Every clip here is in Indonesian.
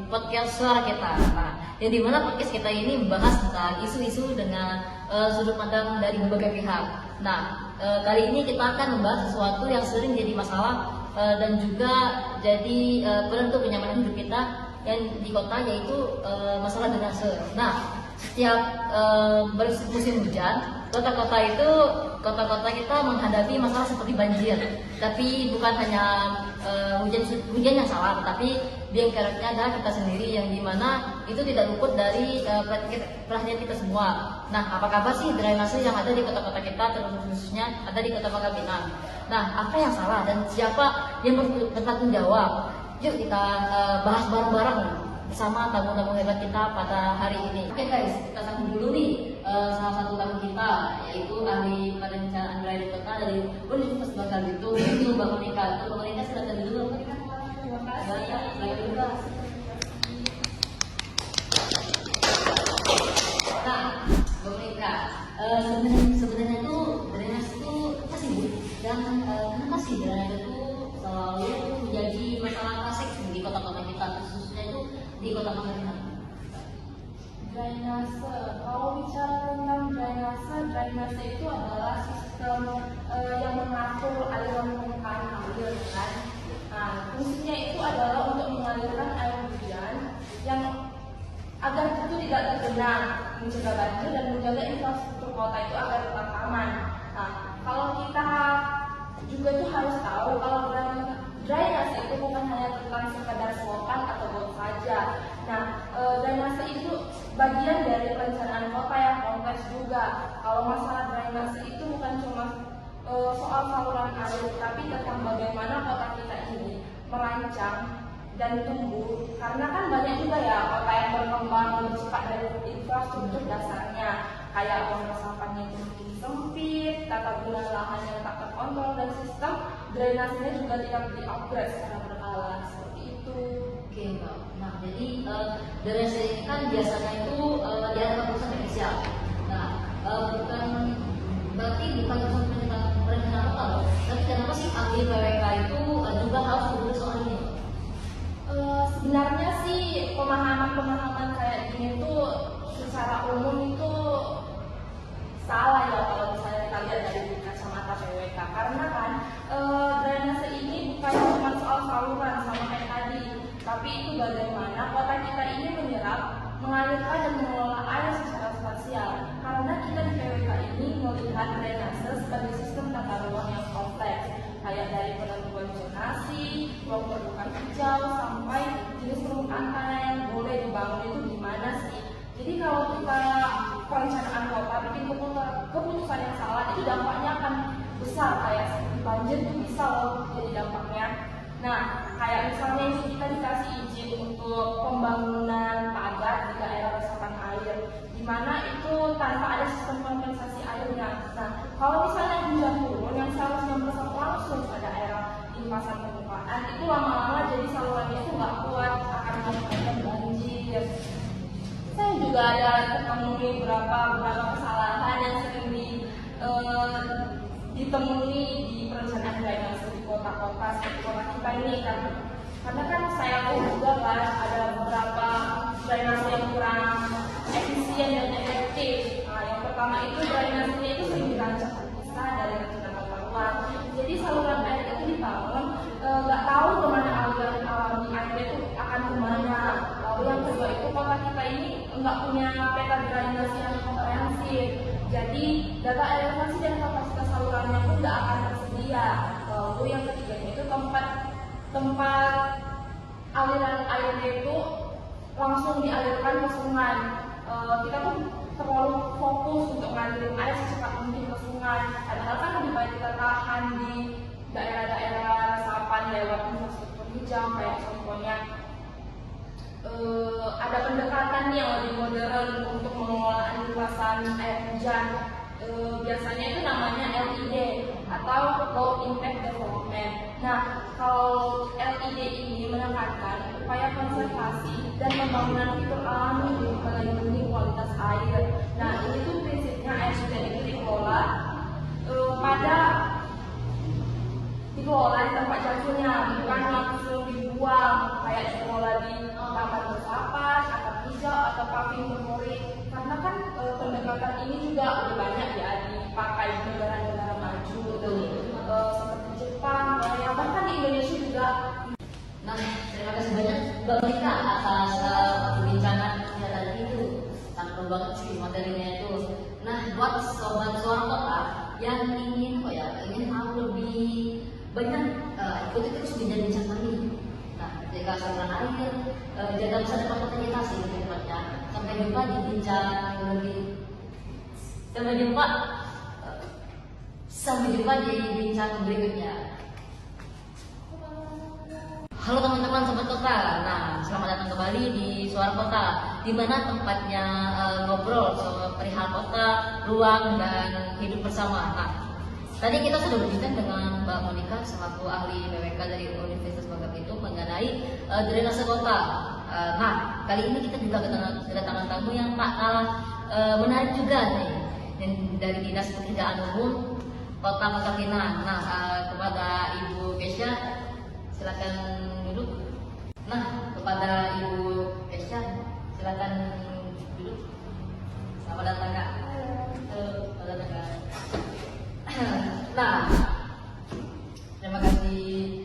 podcast suara kita. Nah, yang dimana podcast kita ini membahas tentang isu-isu dengan sudut pandang dari berbagai pihak. Nah, kali ini kita akan membahas sesuatu yang sering jadi masalah dan juga jadi penentu kenyamanan hidup kita yang di kota, yaitu masalah drainase. Nah, setiap musim hujan, kota-kota kita menghadapi masalah seperti banjir. Tapi bukan hanya hujan yang salah, tapi yang kerapnya adalah kita sendiri, yang dimana itu tidak luput dari perhatian kita semua. Nah, apa kabar sih drainase yang ada di kota-kota kita, khususnya ada di Kota Pangkal Pinang? Nah, apa yang salah dan siapa yang bertanggung jawab? Yuk kita bahas bareng-bareng bersama tamu-tamu hebat kita pada hari ini. Oke guys, kita sambut dulu nih salah satu tamu kita, yaitu ahli perencanaan wilayah kota dari Universitas Bangka Belitung, yaitu Mbak Monika. Mbak Monika, silakan dulu. Mbak Monika. Terima kasih. Baik juga. Nah, Mbak Monika, sebenarnya itu drainase itu apa sih, Bu? Dan kenapa sih drainase itu selalu menjadi masalah klasik di kota-kota kita, khususnya itu di Kota Pangkal Pinang? Drainase, kalau bicara tentang drainase itu adalah sistem yang mengatur aliran permukaan air, kan? Nah, fungsinya itu adalah untuk mengalirkan air hujan yang agar itu tidak tergenang, mencegah banjir dan menjaga infrastruktur kota itu agar tetap aman. Nah, kalau kita juga tuh harus tahu kalau drainase itu bukan hanya tentang sekadar selokan atau got saja. Nah, drainase itu bagian dari perencanaan kota yang kompleks juga. Kalau masalah drainase itu bukan cuma soal saluran air, tapi tentang bagaimana kota kita ini merancang dan tumbuh. Karena kan banyak juga ya kota yang berkembang lebih cepat dari infrastruktur dasarnya, kayak buang resapannya itu makin sempit, tata guna lahan yang tak terkontrol, dan sistem drainasenya juga tidak di-upgrade secara berkala, seperti itu. Oke, Mbak. Nah, jadi drainase ini kan biasanya itu di area kawasan spesial. Nah, bukan berarti bukan urusan perencanaan kota loh. Tapi kenapa sih ahli PWK itu juga harus peduli soal ini? Sebenarnya sih pemahaman kayak gini tuh secara umum itu salah ya kalau misalnya kita lihat dari kacamata PWK, karena kan drainase ini bukan cuma soal saluran sama kayak tadi, tapi itu bagaimana kota kita ini menyerap, mengalirkan dan mengelola air secara spasial. Karena kita di PWK ini melihat drainase sebagai sistem tata ruang yang kompleks, kayak dari penentuan zonasi, ruang terbuka hijau, sampai jenis permukaan tanah yang boleh dibangun itu gimana sih. Jadi kalau kita perencanaan kota bikin keputusan yang salah, itu dampaknya akan besar, kayak seperti banjir itu bisa loh jadi dampaknya. Nah, kayak misalnya kita dikasih izin untuk pembangunan pagar di daerah resapan air, di mana itu tanpa ada sistem kompensasi airnya. Nah, kalau misalnya hujan turun yang seharusnya meresap langsung ke daerah limpasan permukaan, itu lama-lama jadi salurannya itu nggak kuat, akan menyebabkan banjir. Saya juga ada ketemu beberapa kesalahan yang sering ditemui di perencanaan drainase di kota-kota seperti kota kita ini, karena kan saya tahu juga kan ada beberapa drainase yang kurang efisien dan efektif. Nah, yang pertama itu drainasenya itu sering dirancang terpisah dari rencana tata ruang. Jadi saluran air itu dibangun nggak tahu kemana aliran alami airnya itu akan kemana. Lalu yang kedua itu kota kita ini nggak punya peta drainase yang komprehensif. Jadi data elevasi dan kapasitas salurannya pun nggak akan tersedia. Lalu yang ketiganya itu tempat aliran airnya itu langsung dialirkan ke sungai. Kita tuh terlalu fokus untuk ngalirin air secepat mungkin ke sungai. Padahal kan lebih baik kita tahan di daerah-daerah resapan lewat infrastruktur hijau, kayak contohnya ada pendekatan yang lebih modern untuk mengelola limpasan air hujan. Biasanya itu namanya LID atau Low Impact Development. Nah, kalau LID ini menekankan upaya konservasi dan pembangunan fitur alami untuk melindungi kualitas air. Nah, ini tuh prinsipnya air hujan itu dikelola dikelola di tempat jatuhnya, bukan langsung dibuang kayak dikelola di tempat favorit karena kan pendekatan ini juga udah banyak ya dipakai di negara-negara maju seperti Jepang, Korea, bahkan di Indonesia juga. Nah, terima kasih banyak Mbak Monica atas perbincangan kita tadi itu. Sangat banget sih materinya itu. Nah, buat sobat suara kota yang ingin tahu lebih banyak, ikuti terus bincang-bincang kami. Nah, jika saluran air, jaga masa depan kota kita sih lebih tepatnya. Sampai jumpa di bincang lebih. Sampai jumpa di bincang berikutnya. Halo teman-teman sobat kota. Nah, selamat datang kembali di Suara Kota, di mana tempatnya ngobrol soal perihal kota, ruang dan hidup bersama. Nah, tadi kita sudah berbincang dengan Mbak Monica selaku ahli PWK dari Universitas Bangka Belitung mengenai drainase kota. Nah, kali ini kita juga kedatangan tamu yang tak kalah menarik juga nih, dan dari Dinas Pekerjaan Umum Kota Bangka Pinang. Nah, kepada Ibu Kesha, silakan duduk. Nah, kepada Ibu Kesha, silakan duduk. Selamat datang Kak. Selamat datang Kak. Nah, terima kasih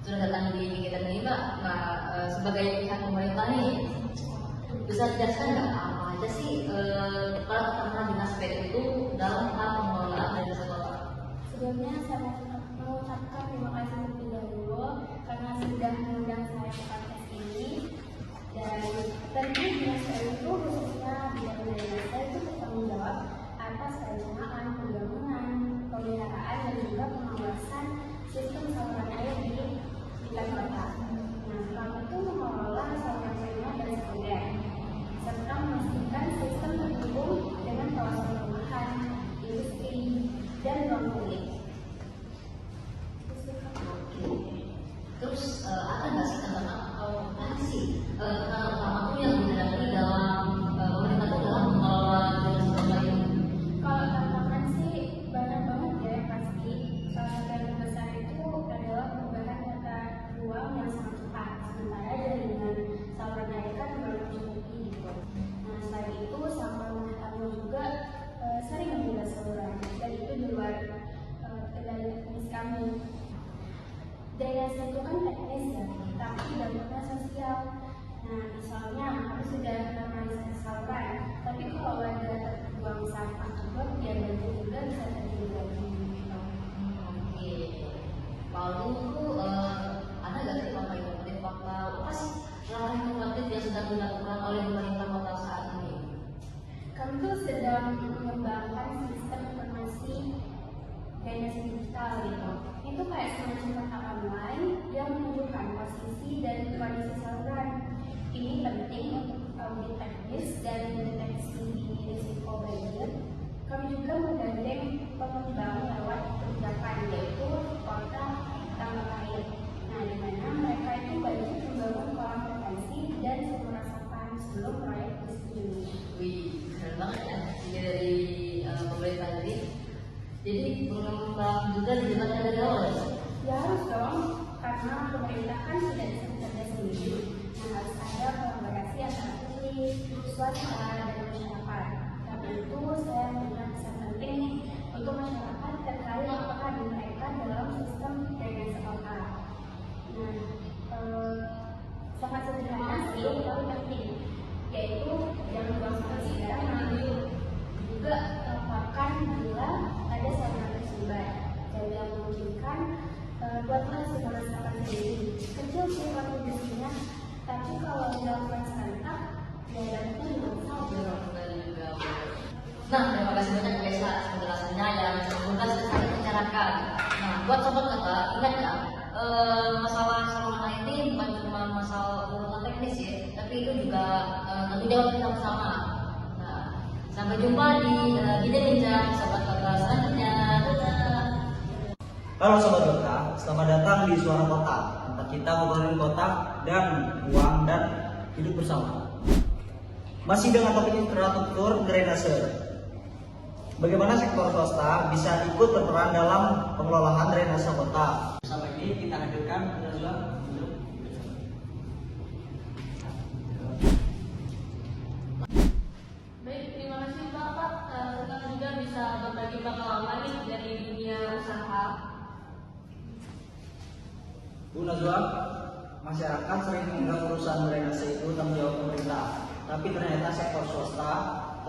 sudah datang di kegiatan ini Pak. Nah, sebagai pihak pemerintah nih, bisa dijelaskan nggak apa aja sih peran dinas PU itu dalam hal pengelolaan drainase kota? Sebelumnya saya mengucapkan terima kasih terlebih dahulu karena sudah mengundang saya ke podcast ini. Dan tentu Dinas PU itu khususnya bidang drainase itu bertanggung jawab atas perencanaan, pembangunan, pemeliharaan dan juga pengawasan sistem saluran air di tingkat kota. Nah, kami itu mengelola saluran primer dan sekunder serta memastikan sistem terhubung dengan kawasan perumahan, industri, dan ruang publik. Terus ada nggak sih tantangan atau apa sih tantangan utama tuh yang dihadapi dalam pemerintah itu dalam mengelola drainase kota ini? Kalau tantangan sih banyak banget ya yang pasti. Salah satu yang terbesar itu adalah perubahan tata ruang yang sangat cepat. Sementara jaringan saluran air kan baru mencukupi gitu. Nah, selain itu sampah mengatasi juga sering menjaga saluran dan itu di luar kendali teknis kami. Drainase itu kan teknis ya, tapi dampaknya sosial. Nah, misalnya harus sudah normalisasi saluran, tapi kalau ada terbuang sampah juga, biar banjir juga bisa terjadi lagi. Oke, lalu ada nggak sih langkah inovatif apa sih langkah inovatif yang sedang dilakukan oleh pemerintah kota saat ini? Kami tuh sedang mengembangkan sistem informasi drainase digital gitu. Itu kayak semacam peta online yang menunjukkan posisi dan kondisi saluran. Ini penting untuk audit teknis dan deteksi risiko banjir. Kami juga menggandeng pengembang lewat kebijakan yaitu kota tambah air. Nah, di mana mereka itu banyak membangun kolam retensi dan sumur resapan sebelum proyek disetujui. Wih, keren banget ya ini dari pemerintah tadi. Jadi pengembang juga dilibatkan dari awal ya? Ya harus dong, karena pemerintah kan tidak bisa bekerja sendiri. Nah, harus ada kolaborasi antara publik, swasta, dan masyarakat. Karena itu saya melihat pesan penting nih untuk masyarakat terkait peran mereka dalam sistem drainase kota. Nah, sangat sederhana sih, tapi penting, yaitu jangan buang sampah sembarangan. Juga tempatkan bila ada saluran tersumbat dan yang memungkinkan buatlah sumur resapan sendiri. Kecil sih kontribusinya, tapi kalau dilakukan serentak, ya dampaknya juga besar. Nah, terima kasih banyak Kesha atas penjelasannya yang mudah sekali dibicarakan. Nah, buat sobat kota, ingat ya, masalah saluran air ini bukan cuma masalah urusan teknis ya, tapi itu juga tanggung jawab kita bersama. Nah, sampai jumpa di bincang sobat kota selanjutnya. Dadah. Halo Sobat Kota, selamat datang di Suara Kota, tempat kita ngobrolin kota dan ruang dan hidup bersama. Masih dengan topik infrastruktur drainase. Bagaimana sektor swasta bisa ikut berperan dalam pengelolaan drainase kota? Bersama ini kita hadirkan adalah bisa berbagi pengalaman nih dari dunia usaha. Bu Najwa, masyarakat sering menganggap perusahaan drainase itu tanggung jawab pemerintah, tapi ternyata sektor swasta,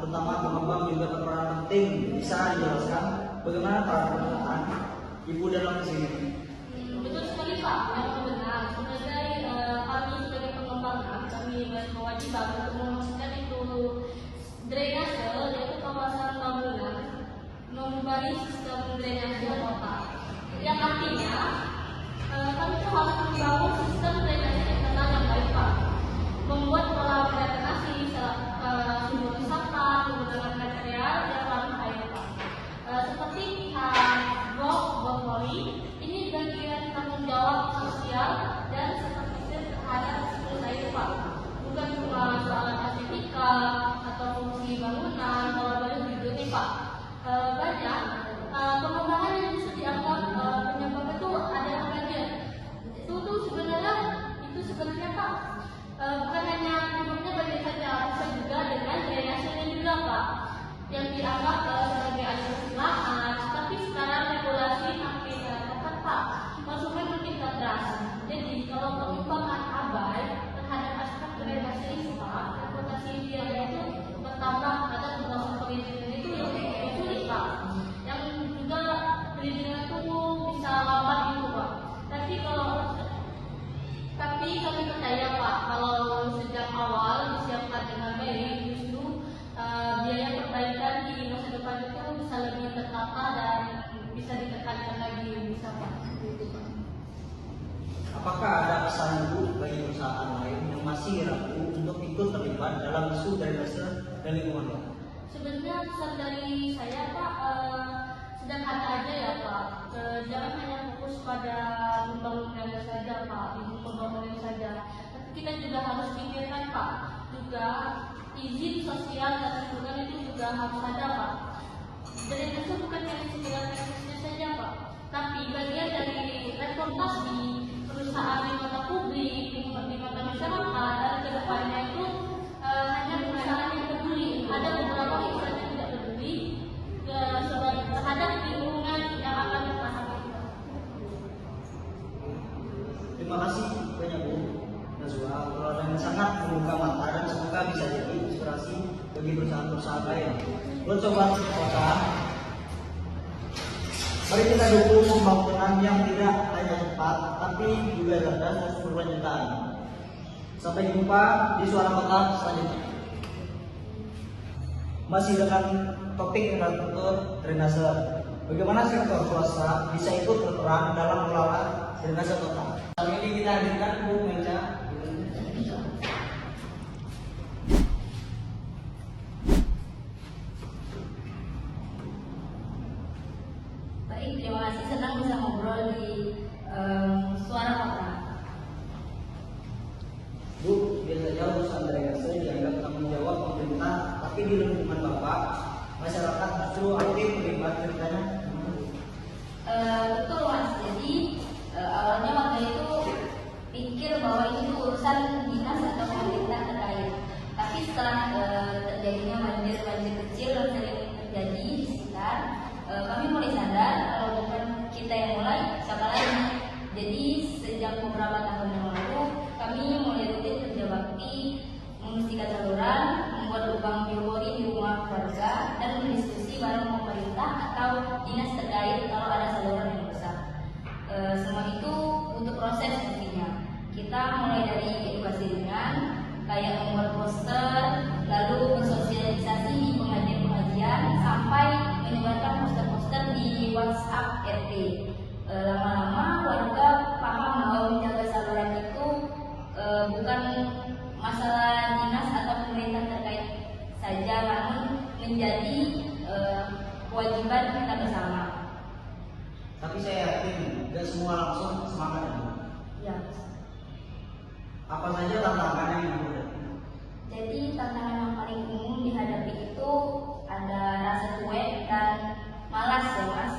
terutama pengembang juga berperan penting. Bisa dijelaskan bagaimana peran perusahaan Ibu dalam kesini? Betul sekali Pak, yang benar. Sebagai kami sebagai pengembangan, kami berkewajiban untuk memastikan itu drainase yaitu kawasan bangunan memberi sistem drainase kota. Yang artinya kami itu harus membangun sistem drainase internal yang baik Pak. Membuat pola drainase sumber resapan, menggunakan material yang ramah air Pak. Seperti blok poli, ini bagian tanggung jawab sosial dan supervisi terhadap siklus air Pak. Bukan cuma soal estetika atau fungsi bangunan, kalau boleh juga nih Pak. Banyak pengembangan yang bisa dianggap penyebab itu adalah banjir. Itu sebenarnya Pak bukan hanya penyebabnya banjir saja, bisa juga dengan drainasenya juga Pak, yang dianggap sebagai aliran silaan. Tapi sekarang regulasi makin ketat Pak, konsumen makin cerdas. Jadi kalau pengembangan abai terhadap aspek drainase ini Pak, reputasi dia itu bertambah ada beberapa perizinan itu yang sulit Pak, yang juga perizinan itu bisa lambat itu Pak. Tapi kami percaya Pak, kalau sejak awal disiapkan dengan baik, justru biaya perbaikan di masa depan itu bisa lebih tertata dan bisa ditekankan lagi, bisa Pak. Gitu, Pak. Apakah ada pesan Ibu bagi perusahaan lain yang masih ragu untuk ikut terlibat dalam isu drainase dan lingkungan? Sebenarnya pesan dari saya Pak, sederhana aja ya Pak. Jangan hanya fokus pada pembangunan saja Pak, pembangunan saja. Tapi kita juga harus pikirkan Pak, juga izin sosial dan lingkungan itu juga harus ada Pak. Drainase bukan hanya sekedar teknisnya saja Pak, tapi bagian dari reputasi perusahaan di mata publik, di mata masyarakat, dan kedepannya itu hanya perusahaan yang peduli. Ada beberapa perusahaan yang tidak peduli terhadap lingkungan yang akan dipahami. Terima kasih banyak Bu Najwa, obrolan yang sangat membuka mata dan semoga bisa jadi inspirasi bagi perusahaan-perusahaan lain. Buat sobat kota, mari kita dukung pembangunan yang tidak hanya cepat, tapi juga cerdas dan berkelanjutan. Sampai jumpa di Suara Kota selanjutnya. Masih dengan topik infrastruktur drainase. Bagaimana sektor swasta bisa ikut berperan dalam mengelola drainase kota? Kali ini kita hadirkan Bu Melca. Baik, terima kasih, senang bisa ngobrol di Suara Kota. Bu, biasanya urusan drainase dianggap tanggung jawab pemerintah, tapi di lingkungan Bapak, masyarakat justru aktif terlibat ceritanya. Betul Mas, jadi awalnya waktu itu pikir bahwa ini tuh urusan dinas atau pemerintah terkait. Tapi setelah terjadinya banjir kecil yang sering terjadi di sekitar, kami mulai sadar kalau bukan kita yang mulai, siapa lagi. Jadi sejak beberapa tahun yang lalu, kami mulai rutin kerja bakti, membersihkan saluran, membuat lubang biopori di rumah warga, dan berdiskusi bareng pemerintah atau dinas terkait kalau ada saluran yang rusak. Semua itu untuk proses pastinya. Kita mulai dari edukasi ringan, kayak membuat poster, lalu bersosialisasi di pengajian-pengajian, sampai menyebarkan poster-poster di WhatsApp RT. Lama-lama warga paham bahwa menjaga saluran itu bukan masalah dinas atau pemerintah terkait saja, namun menjadi kewajiban kita bersama. Tapi saya yakin tidak semua langsung semangat ya Bu. Ya. Apa saja tantangan yang ada? Jadi tantangan yang paling umum dihadapi itu ada rasa cuek dan malas ya Mas.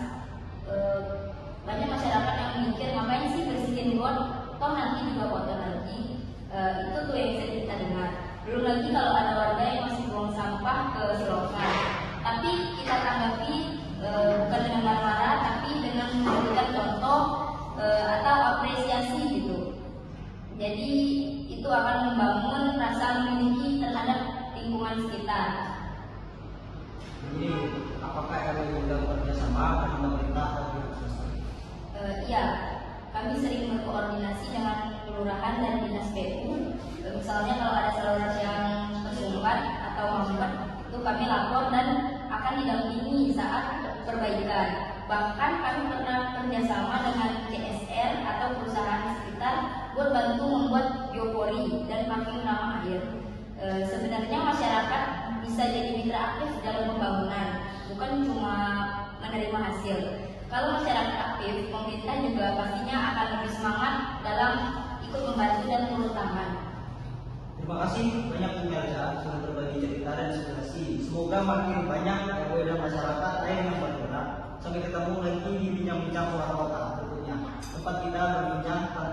Banyak masyarakat yang mikir ngapain sih bersihin got, toh nanti juga kotor lagi. Itu tuh yang sering kita dengar. Belum lagi kalau ada warga yang masih buang sampah ke selokan. Tapi tapi kita tanggapi bukan dengan marah-marah, tapi dengan memberikan contoh atau apresiasi gitu. Jadi itu akan membangun rasa memiliki terhadap lingkungan sekitar. Jadi apakah RW sudah bekerja sama dengan pemerintah atau pihak swasta? Iya, kami sering berkoordinasi dengan kelurahan dan dinas PU. Misalnya kalau ada saluran yang tersumbat atau mampat, itu kami lapor dan akan didampingi saat perbaikan. Bahkan kami pernah kerjasama dengan CSR atau perusahaan sekitar buat bantu membuat biopori dan paving ramah air. Sebenarnya masyarakat bisa jadi mitra aktif dalam pembangunan, bukan cuma menerima hasil. Kalau masyarakat aktif, pemerintah juga pastinya akan lebih semangat dalam ikut membantu dan turun tangan. Terima kasih banyak Bu Melza sudah berbagi cerita dan inspirasi. Semoga makin banyak RW dan masyarakat lain yang bergerak. Sampai ketemu lagi di bincang-bincang suara kota berikutnya. Tempat kita berbincang tentang